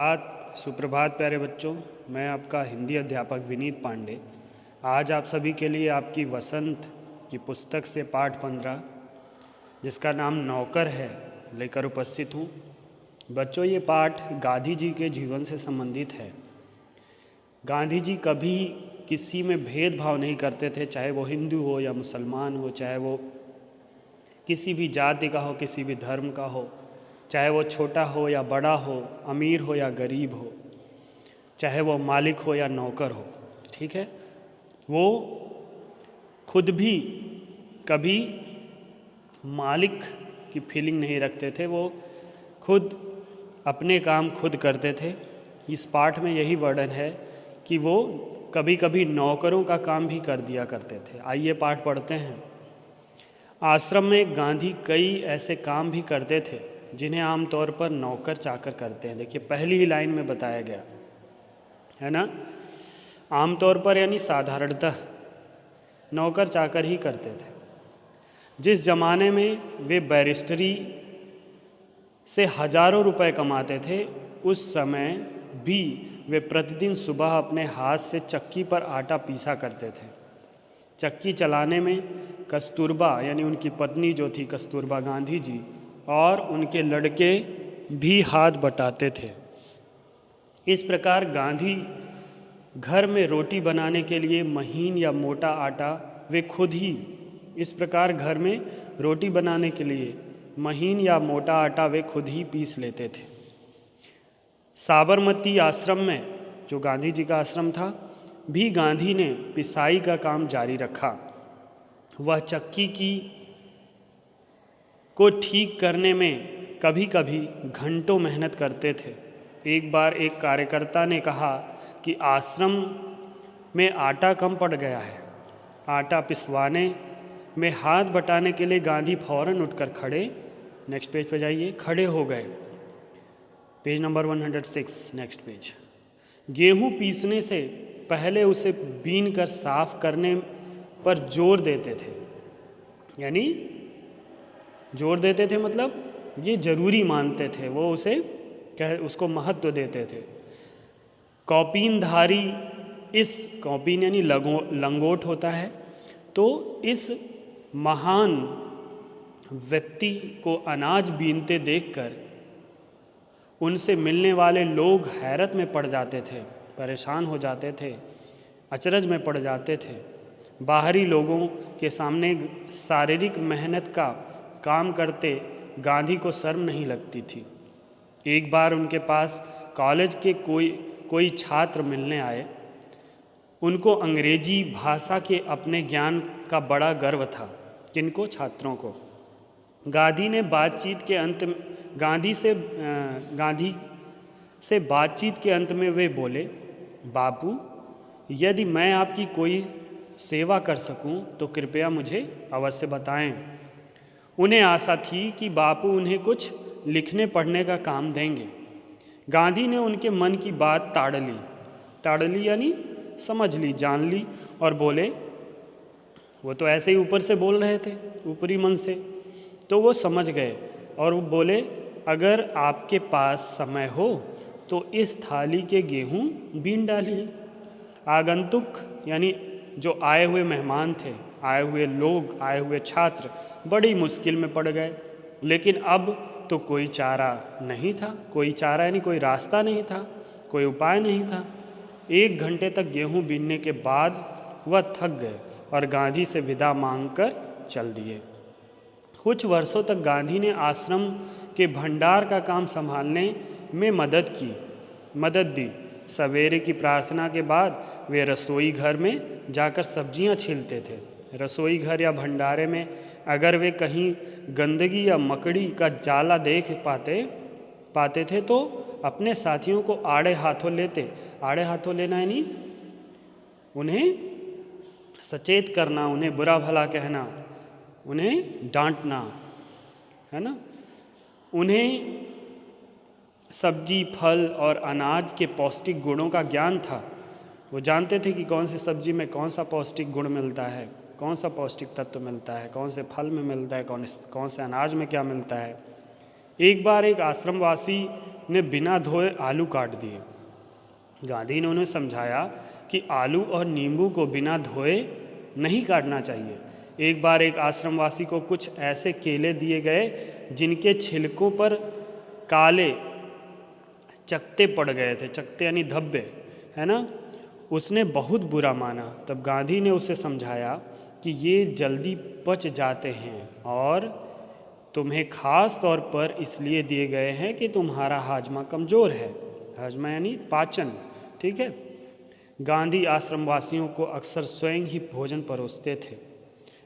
सुप्रभात प्यारे बच्चों। मैं आपका हिंदी अध्यापक विनीत पांडे आज आप सभी के लिए आपकी वसंत की पुस्तक से पाठ 15 जिसका नाम नौकर है लेकर उपस्थित हूँ। बच्चों, ये पाठ गांधी जी के जीवन से संबंधित है। गांधी जी कभी किसी में भेदभाव नहीं करते थे, चाहे वो हिंदू हो या मुसलमान हो, चाहे वो किसी भी जाति का हो, किसी भी धर्म का हो, चाहे वो छोटा हो या बड़ा हो, अमीर हो या गरीब हो, चाहे वो मालिक हो या नौकर हो। ठीक है, वो खुद भी कभी मालिक की फीलिंग नहीं रखते थे, वो खुद अपने काम खुद करते थे। इस पाठ में यही वर्णन है कि वो कभी कभी नौकरों का काम भी कर दिया करते थे। आइए पाठ पढ़ते हैं। आश्रम में गांधी कई ऐसे काम भी करते थे जिन्हें आमतौर पर नौकर चाकर करते हैं। देखिए, पहली ही लाइन में बताया गया है ना, आमतौर पर यानी साधारणतः नौकर चाकर ही करते थे। जिस जमाने में वे बैरिस्टरी से हजारों रुपए कमाते थे, उस समय भी वे प्रतिदिन सुबह अपने हाथ से चक्की पर आटा पीसा करते थे। चक्की चलाने में कस्तूरबा यानी उनकी पत्नी जो थी कस्तूरबा गांधी जी और उनके लड़के भी हाथ बटाते थे। इस प्रकार गांधी घर में रोटी बनाने के लिए महीन या मोटा आटा वे खुद ही पीस लेते थे। साबरमती आश्रम में, जो गांधी जी का आश्रम था, भी गांधी ने पिसाई का काम जारी रखा। वह चक्की को ठीक करने में कभी कभी घंटों मेहनत करते थे। एक बार एक कार्यकर्ता ने कहा कि आश्रम में आटा कम पड़ गया है। आटा पिसवाने में हाथ बटाने के लिए गांधी फौरन उठकर नेक्स्ट पेज पे जाइए, खड़े हो गए। Page number 106, next page. गेहूं पीसने से पहले उसे बीन कर साफ करने पर जोर देते थे। यानी जोर देते थे मतलब ये जरूरी मानते थे, वो उसको महत्व देते थे। कौपीनधारी, इस कौपीन यानी लंगोट होता है, तो इस महान व्यक्ति को अनाज बीनते देखकर उनसे मिलने वाले लोग हैरत में पड़ जाते थे, परेशान हो जाते थे, अचरज में पड़ जाते थे। बाहरी लोगों के सामने शारीरिक मेहनत का काम करते गांधी को शर्म नहीं लगती थी। एक बार उनके पास कॉलेज के कोई छात्र मिलने आए। उनको अंग्रेजी भाषा के अपने ज्ञान का बड़ा गर्व था। किनको? छात्रों को। गांधी से बातचीत के अंत में वे बोले, बापू, यदि मैं आपकी कोई सेवा कर सकूं तो कृपया मुझे अवश्य बताएं। उन्हें आशा थी कि बापू उन्हें कुछ लिखने पढ़ने का काम देंगे। गांधी ने उनके मन की बात ताड़ ली यानी समझ ली, जान ली, और बोले, वो तो ऐसे ही ऊपर से बोल रहे थे, ऊपरी मन से, तो वो समझ गए और वो बोले, अगर आपके पास समय हो तो इस थाली के गेहूं बीन डालिए। आगंतुक यानी जो आए हुए मेहमान थे, आए हुए लोग, आए हुए छात्र बड़ी मुश्किल में पड़ गए। लेकिन अब तो कोई चारा नहीं था, कोई चारा यानी कोई रास्ता नहीं था, कोई उपाय नहीं था। 1 घंटे तक गेहूं बीनने के बाद वह थक गए और गांधी से विदा मांगकर चल दिए। कुछ वर्षों तक गांधी ने आश्रम के भंडार का काम संभालने में मदद दी। सवेरे की प्रार्थना के बाद वे रसोई घर में जाकर सब्जियां छीलते थे। रसोई घर या भंडारे में अगर वे कहीं गंदगी या मकड़ी का जाला देख पाते थे तो अपने साथियों को आड़े हाथों लेना यानी उन्हें सचेत करना, उन्हें बुरा भला कहना, उन्हें डांटना, है ना। उन्हें सब्जी, फल और अनाज के पौष्टिक गुणों का ज्ञान था। वो जानते थे कि कौन सी सब्जी में कौन सा पौष्टिक गुण मिलता है, कौन सा पौष्टिक तत्व मिलता है, कौन से फल में मिलता है, कौन से अनाज में क्या मिलता है। एक बार एक आश्रमवासी ने बिना धोए आलू काट दिए। गांधी ने उन्हें समझाया कि आलू और नींबू को बिना धोए नहीं काटना चाहिए। एक बार एक आश्रमवासी को कुछ ऐसे केले दिए गए जिनके छिलकों पर काले चकत्ते पड़ गए थे। चकत्ते यानी धब्बे, है ना। उसने बहुत बुरा माना। तब गांधी ने उसे समझाया कि ये जल्दी पच जाते हैं और तुम्हें खास तौर पर इसलिए दिए गए हैं कि तुम्हारा हाजमा कमज़ोर है। हाजमा यानी पाचन, ठीक है। गांधी आश्रमवासियों को अक्सर स्वयं ही भोजन परोसते थे।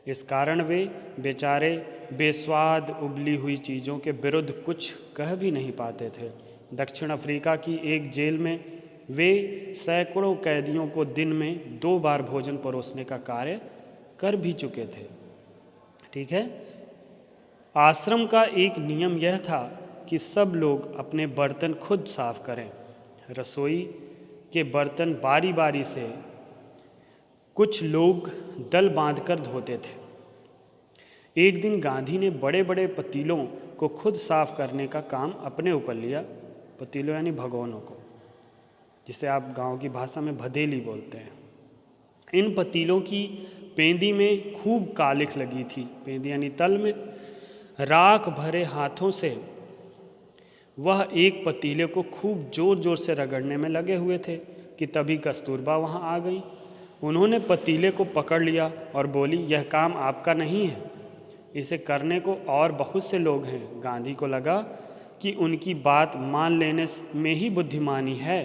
इस कारण वे बेचारे बेस्वाद उबली हुई चीज़ों के विरुद्ध कुछ कह भी नहीं पाते थे। दक्षिण अफ्रीका की एक जेल में वे सैकड़ों कैदियों को दिन में 2 बार भोजन परोसने का कार्य कर भी चुके थे, ठीक है। आश्रम का एक नियम यह था कि सब लोग अपने बर्तन खुद साफ करें। रसोई के बर्तन बारी बारी से कुछ लोग दल बांधकर धोते थे। एक दिन गांधी ने बड़े बड़े पतीलों को खुद साफ करने का काम अपने ऊपर लिया। पतीलों यानी भगोनों को, जिसे आप गांव की भाषा में भदेली बोलते हैं। इन पतीलों की पेंदी में खूब कालिख लगी थी। पेंदी यानी तल में। राख भरे हाथों से वह एक पतीले को खूब जोर जोर से रगड़ने में लगे हुए थे कि तभी कस्तूरबा वहां आ गई। उन्होंने पतीले को पकड़ लिया और बोली, यह काम आपका नहीं है, इसे करने को और बहुत से लोग हैं। गांधी को लगा कि उनकी बात मान लेने में ही बुद्धिमानी है।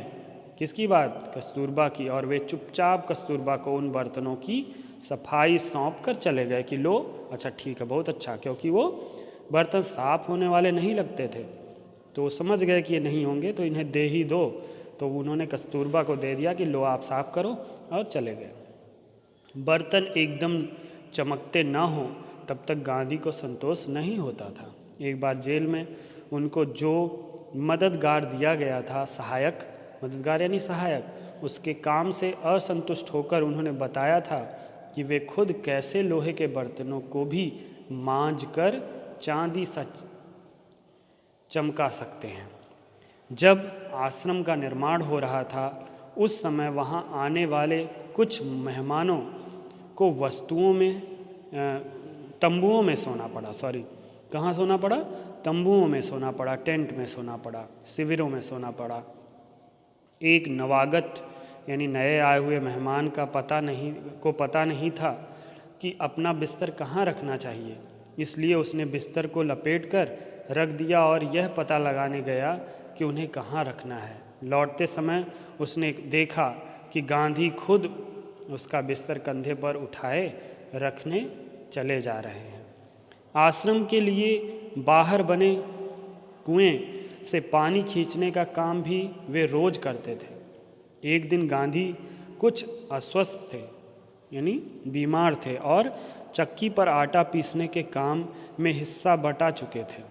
किसकी बात? कस्तूरबा की। और वे चुपचाप कस्तूरबा को उन बर्तनों की सफाई सौंप कर चले गए कि लो, अच्छा ठीक है, बहुत अच्छा, क्योंकि वो बर्तन साफ होने वाले नहीं लगते थे। तो वो समझ गए कि ये नहीं होंगे तो इन्हें दे ही दो। तो उन्होंने कस्तूरबा को दे दिया कि लो आप साफ करो, और चले गए। बर्तन एकदम चमकते ना हो तब तक गांधी को संतोष नहीं होता था। एक बार जेल में उनको जो मददगार दिया गया था, सहायक, मददगार यानी सहायक, उसके काम से असंतुष्ट होकर उन्होंने बताया था कि वे खुद कैसे लोहे के बर्तनों को भी मांझ कर चांदी सा चमका सकते हैं। जब आश्रम का निर्माण हो रहा था उस समय वहां आने वाले कुछ मेहमानों को तंबुओं में सोना पड़ा। कहाँ सोना पड़ा? तंबुओं में सोना पड़ा, टेंट में सोना पड़ा, शिविरों में सोना पड़ा। एक नवागत यानी नए आए हुए मेहमान का पता नहीं था कि अपना बिस्तर कहाँ रखना चाहिए, इसलिए उसने बिस्तर को लपेट कर रख दिया और यह पता लगाने गया कि उन्हें कहाँ रखना है। लौटते समय उसने देखा कि गांधी खुद उसका बिस्तर कंधे पर उठाए रखने चले जा रहे हैं। आश्रम के लिए बाहर बने कुएं से पानी खींचने का काम भी वे रोज करते थे। एक दिन गांधी कुछ अस्वस्थ थे यानी बीमार थे और चक्की पर आटा पीसने के काम में हिस्सा बटा चुके थे।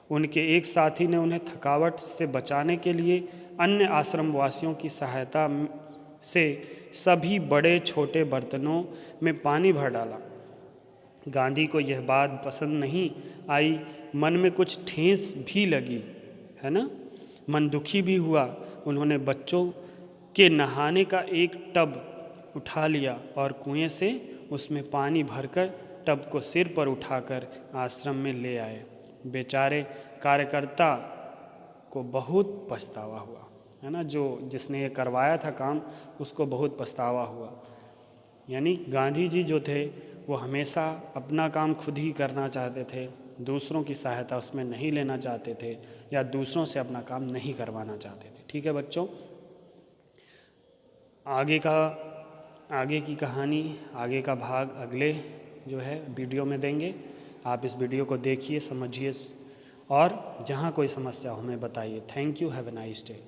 उनके एक साथी ने उन्हें थकावट से बचाने के लिए अन्य आश्रमवासियों की सहायता से सभी बड़े छोटे बर्तनों में पानी भर डाला। गांधी को यह बात पसंद नहीं आई। मन में कुछ ठेस भी लगी, है ना, मन दुखी भी हुआ। उन्होंने बच्चों के नहाने का एक टब उठा लिया और कुएं से उसमें पानी भरकर टब को सिर पर उठाकर आश्रम में ले आए। बेचारे कार्यकर्ता को बहुत पछतावा हुआ, है ना, जिसने ये करवाया था काम उसको बहुत पछतावा हुआ। यानी गांधी जी जो थे वो हमेशा अपना काम खुद ही करना चाहते थे, दूसरों की सहायता उसमें नहीं लेना चाहते थे या दूसरों से अपना काम नहीं करवाना चाहते थे। ठीक है बच्चों, आगे की कहानी, आगे का भाग अगले जो है वीडियो में देंगे। आप इस वीडियो को देखिए, समझिए और जहाँ कोई समस्या हो हमें बताइए। Thank you, have a nice day.